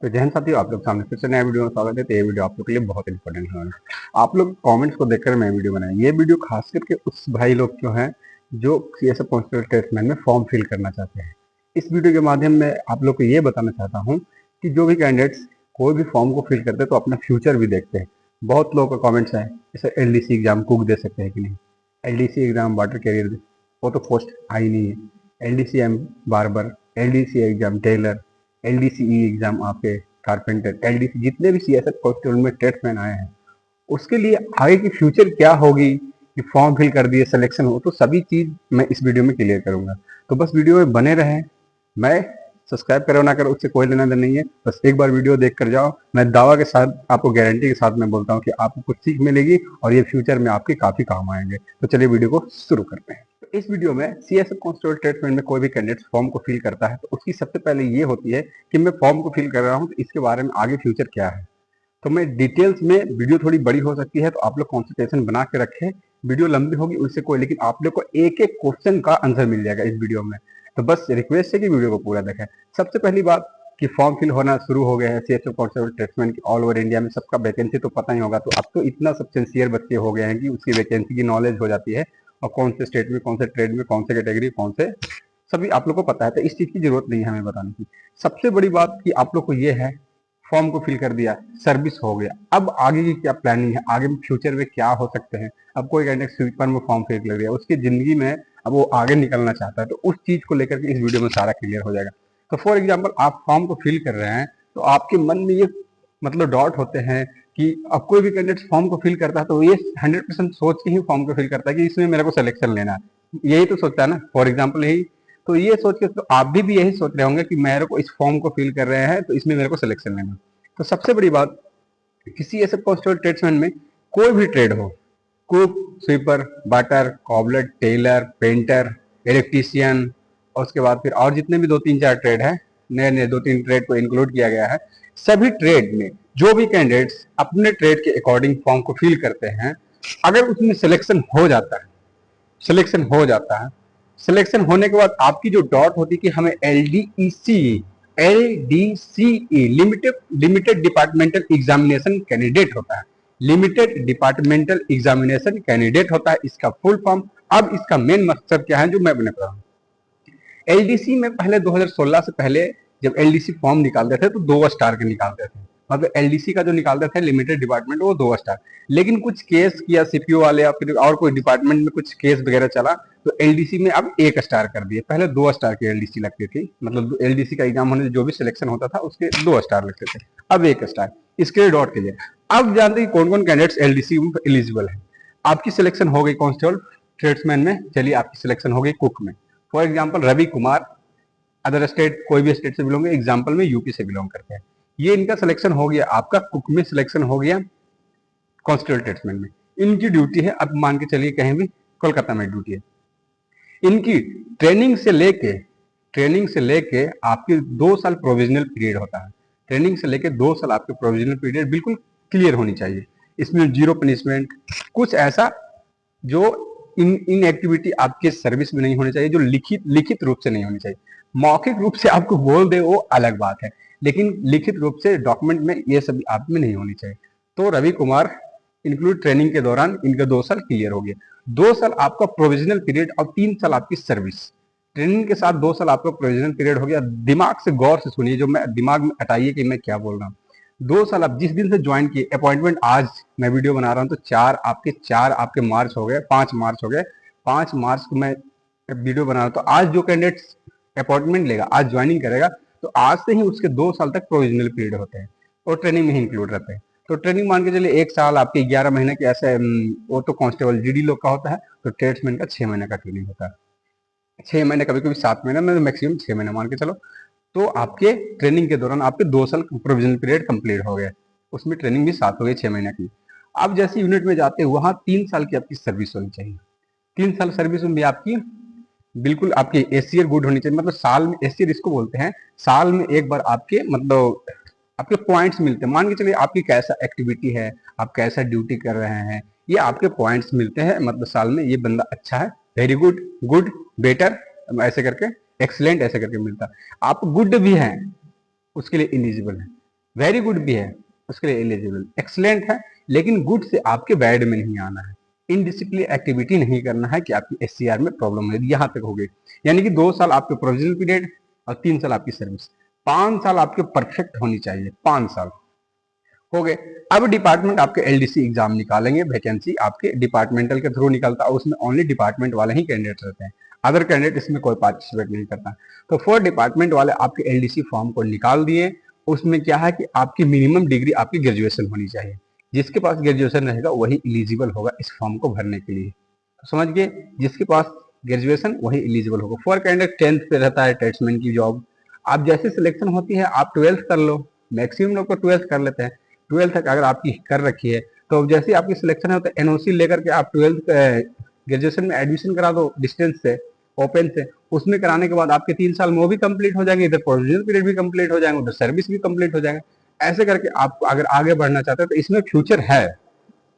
तो जय हिंद साथियों, आप लोग सामने फिर से नया वीडियो में स्वागत है। तो ये वीडियो आप लोग के लिए बहुत इंपॉर्टेंट है। आप लोग कमेंट्स को देखकर मैं वीडियो बनाया। ये वीडियो खास करके उस भाई लोग जो हैं जो सीएसएफ कांस्टेबल टेस्टमैन में फॉर्म फिल करना चाहते हैं। इस वीडियो के माध्यम में आप लोग को ये बताना चाहता हूँ कि जो भी कैंडिडेट्स कोई भी फॉर्म को फिल करते हैं तो अपना फ्यूचर भी देखते हैं। बहुत लोगों का कॉमेंट्स है जैसे एलडीसी एग्जाम कुक दे सकते हैं कि नहीं, एलडीसी एग्जाम वाटर कैरियर वो तो पोस्ट आई नहीं है, LDCM barber, LDC exam tailor, LDCE exam आपके कारपेंटर, एलडीसी जितने भी सीएसएफ कांस्टेबल में टेस्टमैन आए हैं उसके लिए आगे की फ्यूचर क्या होगी कि फॉर्म फिल कर दिए सिलेक्शन हो, तो सभी चीज मैं इस वीडियो में क्लियर करूंगा। तो बस वीडियो में बने रहें। मैं सब्सक्राइब करो ना करो उससे कोई लेना देना नहीं है, बस एक बार वीडियो देख कर जाओ। मैं दावा के साथ आपको गारंटी के साथ मैं बोलता हूँ कि आपको कुछ सीख मिलेगी और ये फ्यूचर में आपके काफी काम आएंगे। तो चलिए वीडियो को शुरू करते हैं। तो इस वीडियो में सीएसएफ कांस्टेबल टेस्टमैन में कोई भी कैंडिडेट फॉर्म को फिल करता है तो उसकी सबसे पहले ये होती है कि मैं फॉर्म को फिल कर रहा हूँ तो इसके बारे में आगे फ्यूचर क्या है। तो मैं डिटेल्स में, वीडियो थोड़ी बड़ी हो सकती है तो आप लोग कॉन्सेंट्रेशन बना के रखें। वीडियो लंबी होगी उससे कोई, लेकिन आप लोग को एक एक क्वेश्चन का आंसर मिल जाएगा इस वीडियो में। तो बस रिक्वेस्ट है कि वीडियो को पूरा देखें। सबसे पहली बात कि फॉर्म फिल होना शुरू हो गया है सीएसएफ कांस्टेबल टेस्टमैन की ऑल ओवर इंडिया में। सबका वैकेंसी तो पता ही होगा, तो अब तो इतना सब सिंसियर बच्चे हो गए हैं कि उसकी वैकेंसी की नॉलेज हो जाती है और कौन से स्टेट में, कौन से ट्रेड में, कौन से कैटेगरी, कौन से, सभी आप लोग को पता है। तो इस चीज की जरूरत नहीं है हमें बताने की। सबसे बड़ी बात कि आप लोग को ये है फॉर्म को फिल कर दिया, सर्विस हो गया, अब आगे की क्या प्लानिंग है, आगे फ्यूचर में क्या हो सकते हैं। अब कोई कैंडिडेट स्वीपर में फॉर्म फिल कर दिया, उसकी जिंदगी में अब वो आगे निकलना चाहता है तो उस चीज को लेकर के इस वीडियो में सारा क्लियर हो जाएगा। तो फॉर एग्जाम्पल आप फॉर्म को फिल कर रहे हैं तो आपके मन में ये मतलब डाउट होते हैं कि अब कोई भी कैंडिडेट फॉर्म को फिल करता है तो ये 100% सोच के ही फॉर्म को फिल करता है कि इसमें मेरे को सिलेक्शन लेना है, यही तो सोचता है ना। फॉर एग्जाम्पल यही तो ये सोच के तो आप भी यही सोच रहे होंगे कि मेरे को इस फॉर्म को फिल कर रहे हैं तो इसमें मेरे को सिलेक्शन लेना। तो सबसे बड़ी बात, किसी ऐसे कांस्टेबल ट्रेड्समैन में कोई भी ट्रेड हो, कुक, स्वीपर, बाटर, कॉबलर, टेलर, पेंटर, इलेक्ट्रीशियन, और उसके बाद फिर और जितने भी 2-3-4 ट्रेड है, नए नए 2-3 ट्रेड को इंक्लूड किया गया है। सभी ट्रेड में जो भी कैंडिडेट्स अपने ट्रेड के अकॉर्डिंग फॉर्म को फिल करते हैं, अगर उसमें सिलेक्शन हो जाता है, सिलेक्शन हो जाता है, सिलेक्शन होने के बाद आपकी जो डॉट होती है कि हमें एलडीसीई लिमिटेड डिपार्टमेंटल एग्जामिनेशन कैंडिडेट होता है, लिमिटेड डिपार्टमेंटल एग्जामिनेशन कैंडिडेट होता है इसका फुल फॉर्म। अब इसका मेन मकसद क्या है जो मैं बने पढ़ा हूँ। एलडीसी में पहले 2016 से पहले जब एलडीसी फॉर्म निकालते थे तो 2 स्टार के निकालते थे, मतलब एलडीसी का जो निकालते थे लिमिटेड डिपार्टमेंट वो 2 स्टार। लेकिन कुछ केस किया सीपीओ वाले या फिर और कोई डिपार्टमेंट में कुछ केस वगैरह चला तो एलडीसी में अब 1 स्टार कर दिए। पहले 2 स्टार की एलडीसी लगती थी, मतलब एलडीसी का एग्जाम होने से जो भी सिलेक्शन होता था उसके 2 स्टार लगते थे, अब 1 स्टार। इसके लिए डॉट के लिए अब जानते हैं कौन कौन कैंडिडेट्स एलडीसी में एलिजिबल है। आपकी सिलेक्शन हो गई कांस्टेबल ट्रेड्समैन में, चलिए आपकी सिलेक्शन हो गई कुक में। For example Ravi Kumar, other state, कोई भी स्टेट से बिलोंग, एग्जाम्पल में यूपी से बिलोंग करते हैं, ये इनका सिलेक्शन हो गया। आपका कुक में सिलेक्शन हो गया कांस्टेबल ट्रेड्समैन में। इनकी ड्यूटी है, अब मान के चलिए कहीं भी कोलकाता में ड्यूटी है, इनकी ट्रेनिंग से लेके आपकी 2 साल प्रोविजनल पीरियड होता है। ट्रेनिंग से लेके 2 साल आपके प्रोविजनल पीरियड बिल्कुल क्लियर होनी चाहिए। इसमें जीरो पनिशमेंट, कुछ ऐसा जो इन एक्टिविटी आपके सर्विस में नहीं होनी चाहिए, जो लिखित रूप से नहीं होनी चाहिए। मौखिक रूप से आपको बोल दे वो अलग बात है, लेकिन लिखित रूप से डॉक्यूमेंट में ये सब आप में नहीं होनी चाहिए। तो रवि कुमार इंक्लूड ट्रेनिंग के दौरान इनके 2 साल क्लियर हो गए। 2 साल आपका प्रोविजनल पीरियड और 3 साल आपकी सर्विस। ट्रेनिंग के साथ 2 साल आपका प्रोविजनल पीरियड हो गया। दिमाग से गौर से सुनिए, जो मैं दिमाग में हटाइए कि मैं क्या बोल रहा हूँ। 2 साल आप जिस दिन से ज्वाइन किए, अपॉइंटमेंट आज मैं वीडियो बना रहा हूँ तो 4 आपके मार्च हो गए, 5 मार्च हो गए, 5 मार्च को मैं वीडियो बना रहा हूँ। तो आज जो कैंडिडेट अपॉइंटमेंट लेगा, आज ज्वाइनिंग करेगा, तो आज से ही उसके 2 साल तक प्रोविजनल पीरियड होते हैं और ट्रेनिंग में ही इंक्लूड रहते हैं। तो ट्रेनिंग मान के चलिए 1 साल आपके 11 महीने के ऐसे, वो तो कांस्टेबल जीडी लोग का होता है, तो ट्रेड्समैन का 6 महीने का ट्रेनिंग होता है। 6 महीने, कभी कभी 7 महीने में, मैक्सिमम 6 महीने मान के चलो। तो आपके ट्रेनिंग के दौरान आपके 2 साल प्रोविजनल पीरियड कंप्लीट हो गए, उसमें ट्रेनिंग भी साथ हो गई 6 महीने की। अब जैसे यूनिट में जाते हैं वहां 3 साल की आपकी सर्विस होनी चाहिए। 3 साल सर्विस में भी आपकी बिल्कुल आपकी एसीयर गुड होनी चाहिए, मतलब साल में, एसीयर इसको बोलते हैं, साल में एक बार आपके मतलब आपके पॉइंट्स मिलते हैं। मान के चलिए आपकी कैसा एक्टिविटी है, आप कैसा ड्यूटी कर रहे हैं, ये आपके पॉइंट्स मिलते हैं, मतलब साल में ये बंदा अच्छा है, वेरी गुड, गुड, बेटर, ऐसे करके, एक्सीलेंट ऐसे करके मिलता है। आप गुड भी हैं उसके लिए एलिजिबल है, वेरी गुड भी है, उसके लिए एलिजिबल, एक्सलेंट है, लेकिन गुड से आपके बैड में नहीं आना है। इनडिसिप्लिन एक्टिविटी नहीं करना है कि आपकी एससीआर में प्रॉब्लम है, यहाँ तक हो गई। यानी कि 2 साल आपके प्रोविजनल पीरियड और 3 साल आपकी सर्विस, 5 साल आपके परफेक्ट होनी चाहिए, 5 साल हो गए। अब डिपार्टमेंट आपके एलडीसी एग्जाम निकालेंगे, वैकेंसी आपके डिपार्टमेंटल के थ्रू निकलता है, उसमें ओनली डिपार्टमेंट वाले ही कैंडिडेट रहते हैं, अदर कैंडिडेट इसमें कोई पार्टिसिपेट नहीं करता। तो फॉर डिपार्टमेंट वाले आपके एलडीसी फॉर्म को निकाल दिए। उसमें क्या है कि आपकी मिनिमम डिग्री आपकी ग्रेजुएशन होनी चाहिए, जिसके पास ग्रेजुएशन रहेगा वही एलिजिबल होगा इस फॉर्म को भरने के लिए। तो समझ गए, जिसके पास ग्रेजुएशन वही एलिजिबल होगा। फॉर कैंडिडेट 10th पे रहता है ट्रेड्समैन की जॉब, आप जैसे सिलेक्शन होती है आप 12th कर लो, मैक्सिमम लोग तो 12th कर लेते हैं, 12th तक अगर आपकी कर रखी है तो जैसे आपकी सिलेक्शन है तो एनओसी लेकर के आप 12th ग्रेजुएशन में एडमिशन करा दो, डिस्टेंस से, ओपन से। उसमें कराने के बाद आपके 3 साल में वो भी कंप्लीट हो जाएंगे, इधर प्रोविजनल पीरियड भी कंप्लीट हो जाएंगे, उधर सर्विस भी कंप्लीट हो जाएगा। ऐसे करके आप अगर आगे बढ़ना चाहते हैं तो इसमें फ्यूचर है,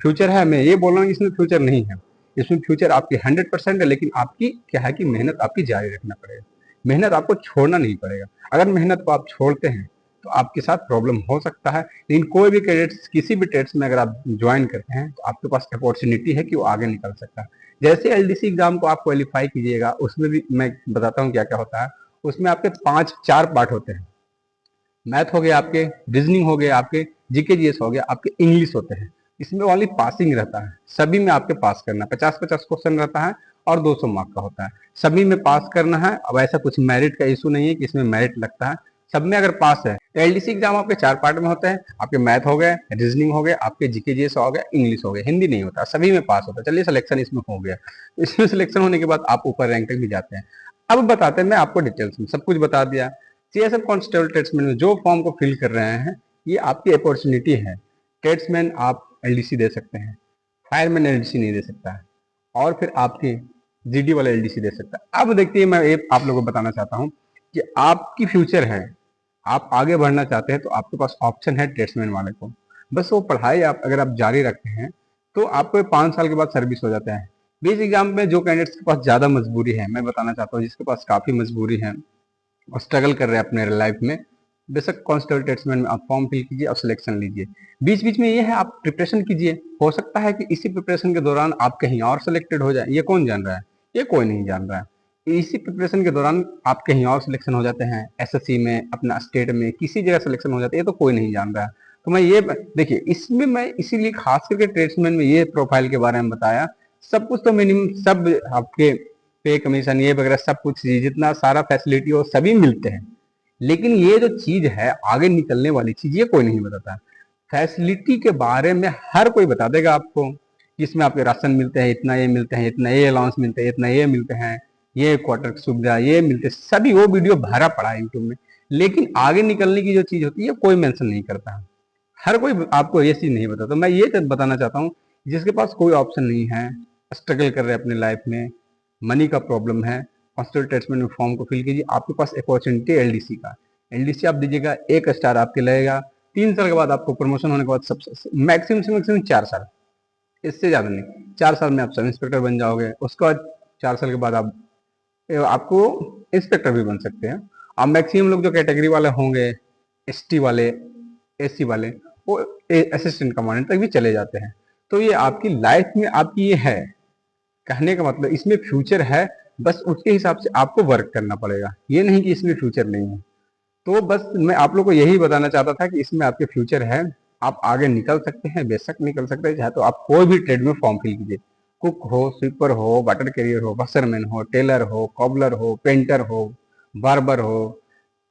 फ्यूचर है। मैं ये बोल रहा हूँ इसमें फ्यूचर नहीं है, इसमें फ्यूचर आपकी 100% है, लेकिन आपकी क्या है कि मेहनत आपकी जारी रखना पड़ेगा, मेहनत आपको छोड़ना नहीं पड़ेगा। अगर मेहनत को आप छोड़ते हैं तो आपके साथ प्रॉब्लम हो सकता है, लेकिन कोई भी कैडेट्स किसी भी ट्रेड्स में अगर आप ज्वाइन करते हैं तो आपके पास अपॉर्चुनिटी है कि वो आगे निकल सकता है। जैसे एलडीसी एग्जाम को आप क्वालिफाई कीजिएगा, उसमें भी मैं बताता हूँ क्या क्या होता है। उसमें आपके 4 पार्ट होते हैं, मैथ हो गया आपके, रीजनिंग हो गया आपके, जीके जीएस हो गया आपके, इंग्लिश होते हैं। इसमें ओनली पासिंग रहता है, सभी में आपके पास करना है, 50-50 क्वेश्चन रहता है और 200 मार्क का होता है, सभी में पास करना है। अब ऐसा कुछ मेरिट का इशू नहीं है कि इसमें मेरिट लगता है, सब में अगर पास है। एलडीसी एग्जाम आपके 4 पार्ट में होते हैं, आपके मैथ हो गए, रीजनिंग हो गया, आपके जीके जीएस हो गया, इंग्लिश हो गया, हिंदी नहीं होता, सभी में पास होता है। चलिए सिलेक्शन इसमें हो गया, इसमें सिलेक्शन होने के बाद आप ऊपर रैंक तक भी जाते हैं। अब बताते हैं, मैं आपको डिटेल्स में सब कुछ बता दिया। सीएसएफ कांस्टेबल ट्रेड्समैन में जो फॉर्म को फिल कर रहे हैं, ये आपकी अपॉर्चुनिटी है। ट्रेड्समैन आप एलडीसी दे सकते हैं, फायरमैन एलडीसी नहीं दे सकता है, और फिर आपके जीडी वाला एलडीसी दे सकता है। अब देखिए, मैं ये आप लोगों को बताना चाहता हूँ कि आपकी फ्यूचर है, आप आगे बढ़ना चाहते हैं तो आपके पास ऑप्शन है ट्रेड्समैन वाले को। बस वो पढ़ाई आप अगर आप जारी रखते हैं तो आपको 5 साल के बाद सर्विस हो जाता है। बेस एग्जाम में जो कैंडिडेट्स के पास ज्यादा मजबूरी है, मैं बताना चाहता हूँ, जिसके पास काफी मजबूरी है और स्ट्रगल कर रहे हैं अपने लाइफ में, बेशक कांस्टेबल ट्रेड्समैन में आप फॉर्म फिल कीजिए और सिलेक्शन लीजिए। बीच बीच में ये है आप प्रिपरेशन कीजिए, हो सकता है कि इसी प्रिपरेशन के दौरान आप कहीं और सिलेक्टेड हो जाए, ये कौन जान रहा है, ये कोई नहीं जान रहा है। इसी प्रिपरेशन के दौरान आप कहीं और सिलेक्शन हो जाते हैं, एसएससी में, अपना स्टेट में, किसी जगह सिलेक्शन हो जाता है, ये तो कोई नहीं जान रहा है। तो मैं ये देखिए, इसमें मैं इसीलिए खास करके ट्रेड्समैन में ये प्रोफाइल के बारे में बताया। सब कुछ तो मिनिमम सब आपके पे कमीशन ये वगैरह सब कुछ जितना सारा फैसिलिटी हो सभी मिलते हैं, लेकिन ये जो चीज है आगे निकलने वाली चीज, ये कोई नहीं बताता। फैसिलिटी के बारे में हर कोई बता देगा आपको, इसमें आपके राशन मिलते हैं, इतना ये मिलते हैं, इतना ये अलाउंस मिलते हैं, इतना ये मिलते हैं, ये क्वार्टर की सुविधा ये मिलते हैं, सभी वो वीडियो भरा पड़ा है यूट्यूब में। लेकिन आगे निकलने की जो चीज होती है कोई मेंशन नहीं करता, हर कोई आपको ये चीज नहीं बताता। तो मैं ये बताना चाहता हूँ, जिसके पास कोई ऑप्शन नहीं है, स्ट्रगल कर रहे हैं अपने लाइफ में, मनी का प्रॉब्लम है, कांस्टेबल ट्रेड्समैन में फॉर्म को फिल कीजिए। आपके पास अपॉर्चुनिटी एलडीसी का, एलडीसी आप दीजिएगा, 1 स्टार आपके लगेगा, 3 साल के बाद आपको प्रमोशन होने के बाद सब मैक्सिमम से मैक्सिमम 4 साल, इससे ज्यादा नहीं, 4 साल में आप सब इंस्पेक्टर बन जाओगे। उसके बाद 4 साल के बाद आपको इंस्पेक्टर भी बन सकते हैं। अब मैक्सिमम लोग जो कैटेगरी वाले होंगे, एसटी वाले, एससी वाले, वो असिस्टेंट कमांडेंट तक भी चले जाते हैं। तो ये आपकी लाइफ में आपकी ये है, कहने का मतलब इसमें फ्यूचर है, बस उसके हिसाब से आपको वर्क करना पड़ेगा, ये नहीं कि इसमें फ्यूचर नहीं है। तो बस मैं आप लोग को यही बताना चाहता था कि इसमें आपके फ्यूचर है, आप आगे निकल सकते हैं, बेशक निकल सकते हैं। चाहे तो आप कोई भी ट्रेड में फॉर्म फिल कीजिए, कुक हो, स्वीपर हो, वाटर कैरियर हो, बक्सरमैन हो, टेलर हो, कॉबलर हो, पेंटर हो, बार्बर हो,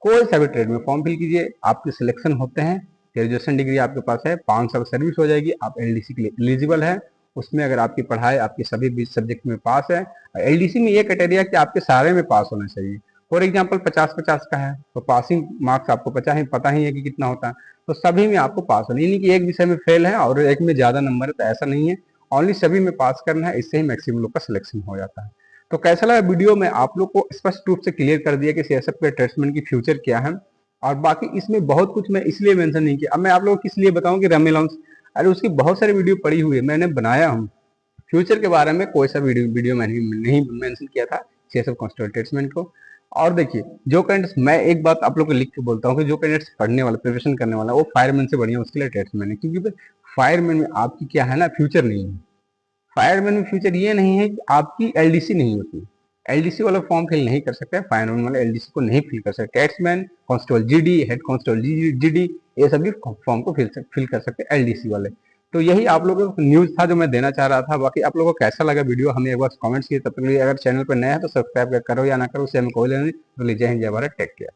कोई सा भी ट्रेड में फॉर्म फिल कीजिए, आपके सिलेक्शन होते हैं। ग्रेजुएशन डिग्री आपके पास है, 5 साल सर्विस हो जाएगी, आप एलडीसी के लिए एलिजिबल है। उसमें अगर आपकी पढ़ाई आपके सभी 20 सब्जेक्ट में पास है, एलडीसी में ये क्राइटेरिया कि आपके सारे में पास होना चाहिए। फॉर एग्जाम्पल 50-50 का है तो पासिंग मार्क्स आपको पता ही है कि कितना होता है, तो सभी में आपको पास होना, नहीं कि एक विषय में फेल है और एक में ज्यादा नंबर है, तो ऐसा नहीं है, ओनली सभी में पास करना है, इससे ही मैक्सिमम लोग का सिलेक्शन हो जाता है। तो कैसा लगा वीडियो में आप लोग को स्पष्ट रूप से क्लियर कर दिया कि सीएसएफ के ट्रेड्समैन की फ्यूचर क्या है। और बाकी इसमें बहुत कुछ मैं इसलिए मेंशन नहीं किया, अब मैं आप लोगों को किस लिए बताऊं कि रमी लॉन्च, अरे उसकी बहुत सारी वीडियो पड़ी हुई है, मैंने बनाया हूँ। फ्यूचर के बारे में कोई सा वीडियो मैंने नहीं मेंशन किया था सीएसएफ कांस्टेबल ट्रेड्समैन को। और देखिए जो कैंडिडेट्स, मैं एक बात आप लोग को लिख के बोलता हूँ कि जो कैंडिडेट्स पढ़ने वाला प्रिपरेशन करने वाला वो फायरमैन से बढ़िया उसके लिए टेस्टमैन है, क्योंकि फायरमैन में आपकी क्या है ना, फ्यूचर नहीं है। फायरमैन में फ्यूचर ये नहीं है कि आपकी एलडीसी नहीं होती, एलडीसी वाला फॉर्म फिल नहीं कर सकते, फायरमैन वाले एलडीसी को नहीं फिल कर सकते। Tradesman, constable GD, head constable GD, ये सभी फॉर्म को फिल कर सकते एलडीसी वाले। तो यही आप लोगों को न्यूज था जो मैं देना चाह रहा था। बाकी आप लोगों को कैसा लगा वीडियो हमें एक बार कमेंट्स किए। तब तक के लिए अगर चैनल पर नया है तो सब्सक्राइब करो या ना करो, उससे हमें कोई लेना नहीं। तो जय हिंद, जय भारत, टेक केयर।